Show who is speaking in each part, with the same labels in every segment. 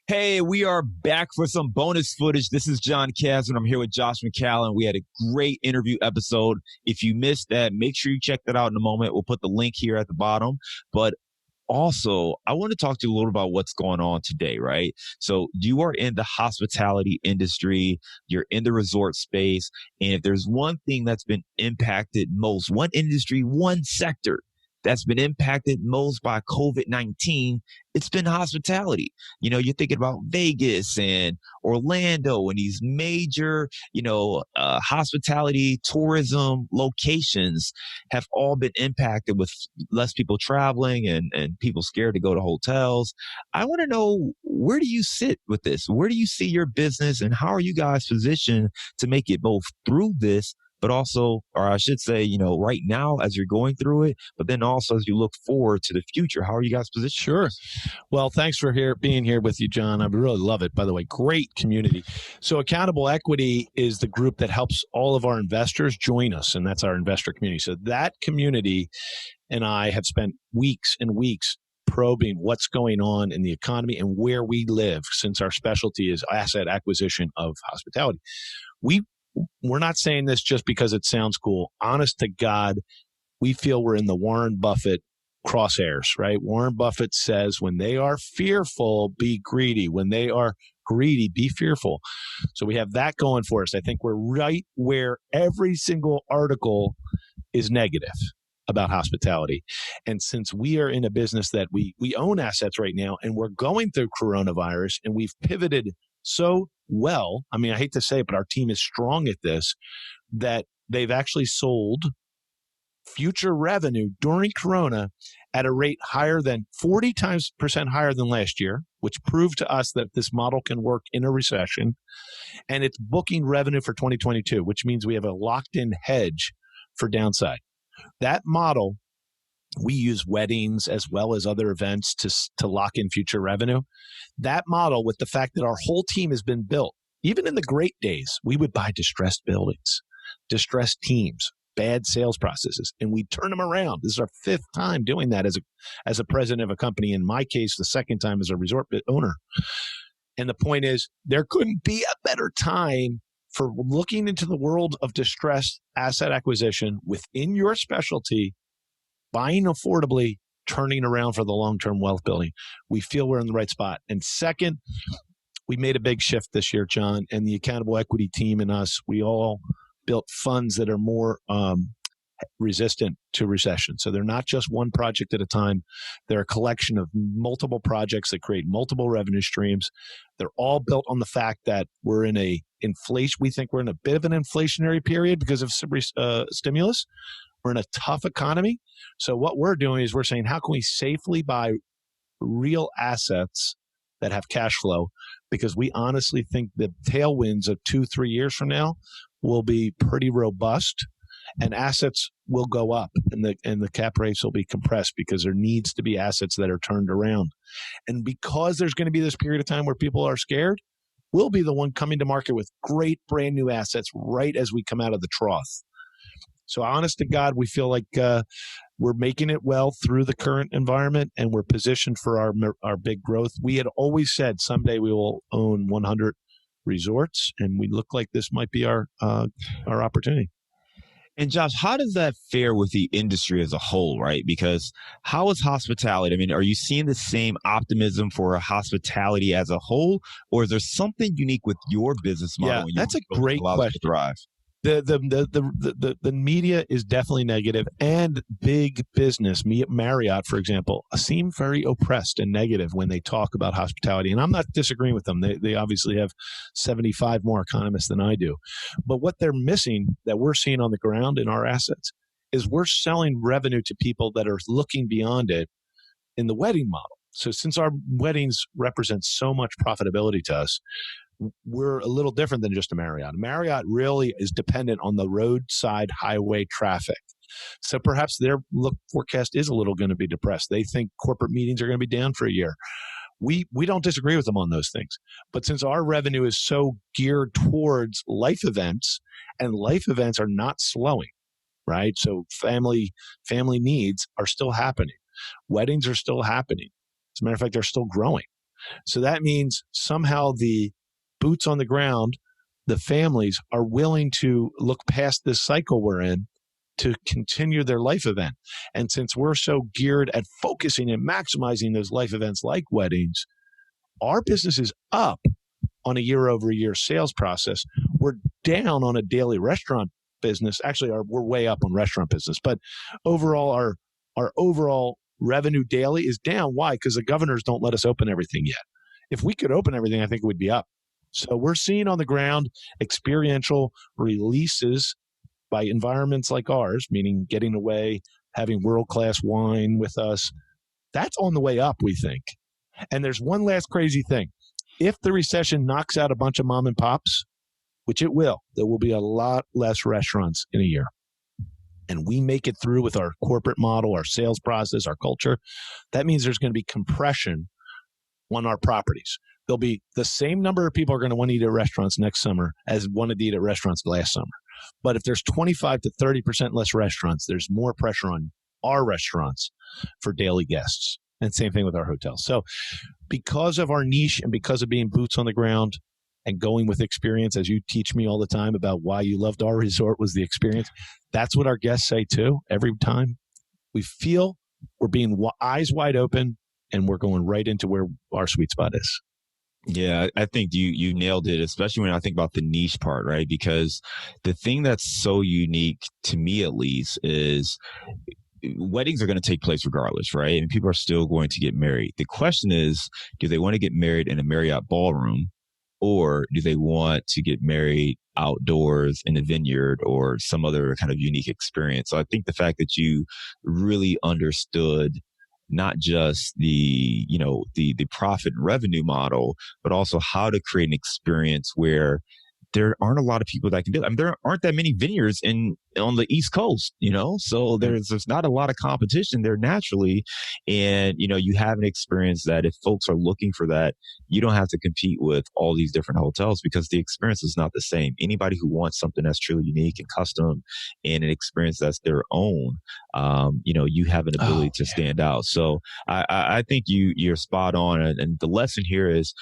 Speaker 1: Hey, we are back for some bonus footage. This is John Casman. I'm here with Josh McCallen. We had a great interview episode. If you missed that, make sure you check that out in a moment. We'll put the link here at the bottom. But also, I want to talk to you a little about what's going on today, right? So you are in the hospitality industry, you're in the resort space. And if there's one thing that's been impacted most, one industry, one sector that's been impacted most by COVID-19, it's been hospitality. You're thinking about Vegas and Orlando and these major, hospitality tourism locations have all been impacted with less people traveling and people scared to go to hotels. I want to know, where do you sit with this? Where do you see your business and how are you guys positioned to make it both through this, but also, or I should say, right now as you're going through it, but then also as you look forward to the future, how are you guys positioned?
Speaker 2: Sure. Well, thanks for being here with you, John. I really love it, by the way. Great community. So Accountable Equity is the group that helps all of our investors join us, and that's our investor community. So that community and I have spent weeks and weeks probing what's going on in the economy and where we live, since our specialty is asset acquisition of hospitality. We're not saying this just because it sounds cool. Honest to God, we feel we're in the Warren Buffett crosshairs, right? Warren Buffett says, when they are fearful, be greedy. When they are greedy, be fearful. So we have that going for us. I think we're right where every single article is negative about hospitality. And since we are in a business that we own assets right now and we're going through coronavirus and we've pivoted so well, I mean, I hate to say it, but our team is strong at this, that they've actually sold future revenue during Corona at a rate higher than 40% higher than last year, which proved to us that this model can work in a recession. And it's booking revenue for 2022, which means we have a locked in hedge for downside. That model, we use weddings as well as other events to lock in future revenue. That model, with the fact that our whole team has been built, even in the great days, we would buy distressed buildings, distressed teams, bad sales processes, and we turn them around. This is our fifth time doing that as a president of a company. In my case, the second time as a resort owner. And the point is, there couldn't be a better time for looking into the world of distressed asset acquisition within your specialty, buying affordably, turning around for the long-term wealth building. We feel we're in the right spot. And second, we made a big shift this year, John, and the Accountable Equity team and us, we all built funds that are more resistant to recession. So they're not just one project at a time. They're a collection of multiple projects that create multiple revenue streams. They're all built on the fact that we're in a inflation. We think we're in a bit of an inflationary period because of stimulus. We're in a tough economy. So what we're doing is we're saying, how can we safely buy real assets that have cash flow? Because we honestly think the tailwinds of 2-3 years from now will be pretty robust, and assets will go up, and the cap rates will be compressed because there needs to be assets that are turned around. And because there's going to be this period of time where people are scared, we'll be the one coming to market with great brand new assets right as we come out of the trough. So honest to God, we feel like we're making it well through the current environment, and we're positioned for our big growth. We had always said someday we will own 100 resorts, and we look like this might be our opportunity.
Speaker 1: And Josh, how does that fare with the industry as a whole, right? Because how is hospitality? I mean, are you seeing the same optimism for hospitality as a whole, or is there something unique with your business model?
Speaker 2: Yeah, that's a great question. The media is definitely negative, and big business, Marriott, for example, seem very oppressed and negative when they talk about hospitality. And I'm not disagreeing with them. They obviously have 75 more economists than I do. But what they're missing that we're seeing on the ground in our assets is we're selling revenue to people that are looking beyond it in the wedding model. So since our weddings represent so much profitability to us, we're a little different than just a Marriott. Marriott really is dependent on the roadside highway traffic. So perhaps their forecast is a little going to be depressed. They think corporate meetings are going to be down for a year. We don't disagree with them on those things. But since our revenue is so geared towards life events, and life events are not slowing, right? So family needs are still happening. Weddings are still happening. As a matter of fact, they're still growing. So that means somehow the boots on the ground, the families are willing to look past this cycle we're in to continue their life event. And since we're so geared at focusing and maximizing those life events like weddings, our business is up on a year over year sales process. We're down on a daily restaurant business. Actually, we're way up on restaurant business, but overall, our overall revenue daily is down. Why? Because the governors don't let us open everything yet. If we could open everything, I think it would be up. So we're seeing on the ground experiential releases by environments like ours, meaning getting away, having world-class wine with us. That's on the way up, we think. And there's one last crazy thing. If the recession knocks out a bunch of mom and pops, which it will, there will be a lot less restaurants in a year. And we make it through with our corporate model, our sales process, our culture. That means there's going to be compression on our properties. There'll be the same number of people are going to want to eat at restaurants next summer as wanted to eat at restaurants last summer. But if there's 25 to 30% less restaurants, there's more pressure on our restaurants for daily guests. And same thing with our hotels. So because of our niche and because of being boots on the ground and going with experience, as you teach me all the time about why you loved our resort was the experience, that's what our guests say too. Every time we feel we're being eyes wide open and we're going right into where our sweet spot is.
Speaker 1: Yeah, I think you nailed it, especially when I think about the niche part, right? Because the thing that's so unique to me, at least, is weddings are going to take place regardless, right? And people are still going to get married. The question is, do they want to get married in a Marriott ballroom, or do they want to get married outdoors in a vineyard or some other kind of unique experience? So I think the fact that you really understood not just the profit and revenue model, but also how to create an experience where there aren't a lot of people that can do it. I mean, there aren't that many vineyards on the East Coast, so there's not a lot of competition there naturally. And, you have an experience that if folks are looking for that, you don't have to compete with all these different hotels because the experience is not the same. Anybody who wants something that's truly unique and custom and an experience that's their own, you have an ability to stand out. So I think you're spot on. And the lesson here is,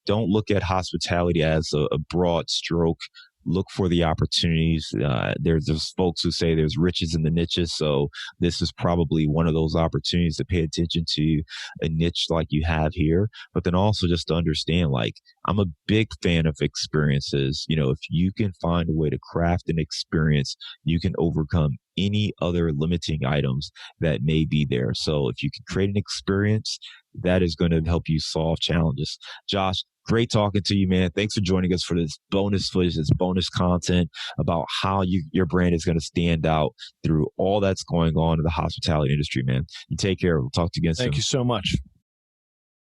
Speaker 1: don't look at hospitality as a broad stroke. Look for the opportunities. There's folks who say there's riches in the niches. So this is probably one of those opportunities to pay attention to a niche like you have here. But then also just to understand, like, I'm a big fan of experiences. If you can find a way to craft an experience, you can overcome any other limiting items that may be there. So if you can create an experience, that is going to help you solve challenges. Josh, great talking to you, man. Thanks for joining us for this bonus footage, this bonus content about how your brand is going to stand out through all that's going on in the hospitality industry, man. You take care. We'll talk to you again soon.
Speaker 2: Thank you so much.